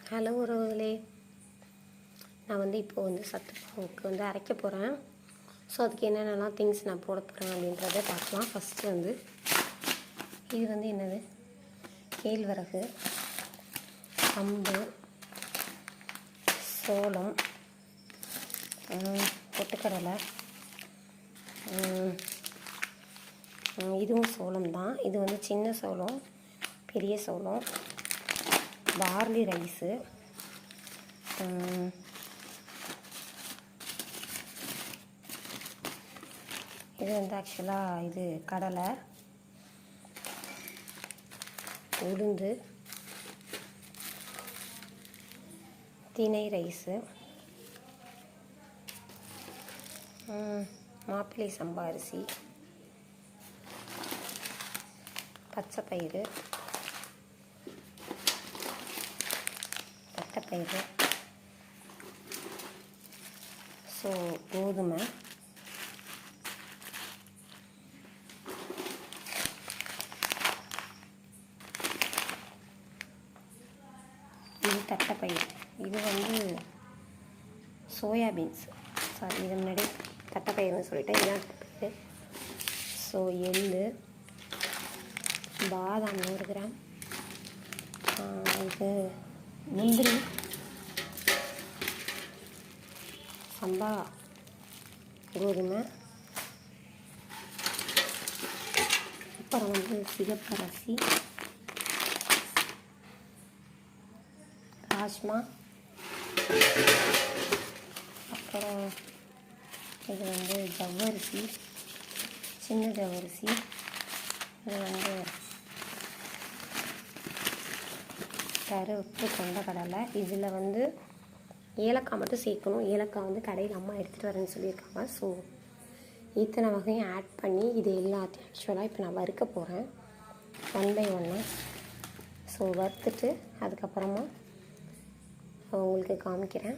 Hello உறவுகளே, நான் இப்போ சத்து மாவுக்கு அரைக்க போகிறேன். ஸோ அதுக்கு என்னென்னலாம் திங்ஸ் நான் போட போகிறேன் அப்படின்றத பார்க்கலாம். ஃபஸ்ட்டு இது என்னது, கேழ்வரகு, கம்பு, சோளம், பொட்டுக்கடலை, இதுவும் சோளம் தான். இது சின்ன சோளம், பெரிய சோளம், பார்லி ரைஸு, இது ஆக்சுவலாக இது கடலை, உளுந்து, தினை ரைஸு, மாப்பிள்ளை சம்பா அரிசி, பச்சைப்பயிறு, தட்டைப்பயிறு, ஸோ கோதுமை, இது தட்டைப்பயிறு, இது சோயாபீன்ஸ், சாரி இது முன்னாடி தட்டைப்பயிறுன்னு சொல்லிட்டேன், இதுதான் தட்டைப்பயிறு. ஸோ எள்ளு, பாதாம் 100 கிராம், இது முந்திரி, சம்பா கோதுமை, அப்புறம் சிகப்பரிசி, ராஜ்மா, அப்புறம் இது ஜவ்வரிசி, சின்ன ஜவ்வரிசி, இது கருப்பு கொண்டக்கடலை. இதில் ஏலக்காய் மட்டும் சேர்க்கணும். ஏலக்காய் கடையில் அம்மா எடுத்துகிட்டு வரேன்னு சொல்லியிருக்காங்க. ஸோ இத்தனை வகையும் ஆட் பண்ணி இது எல்லாத்தையும் ஆக்சுவலாக இப்போ நான் வறுக்க போகிறேன் 1 by 1. ஸோ வறுத்துட்டு அதுக்கப்புறமா உங்களுக்கு காமிக்கிறேன்.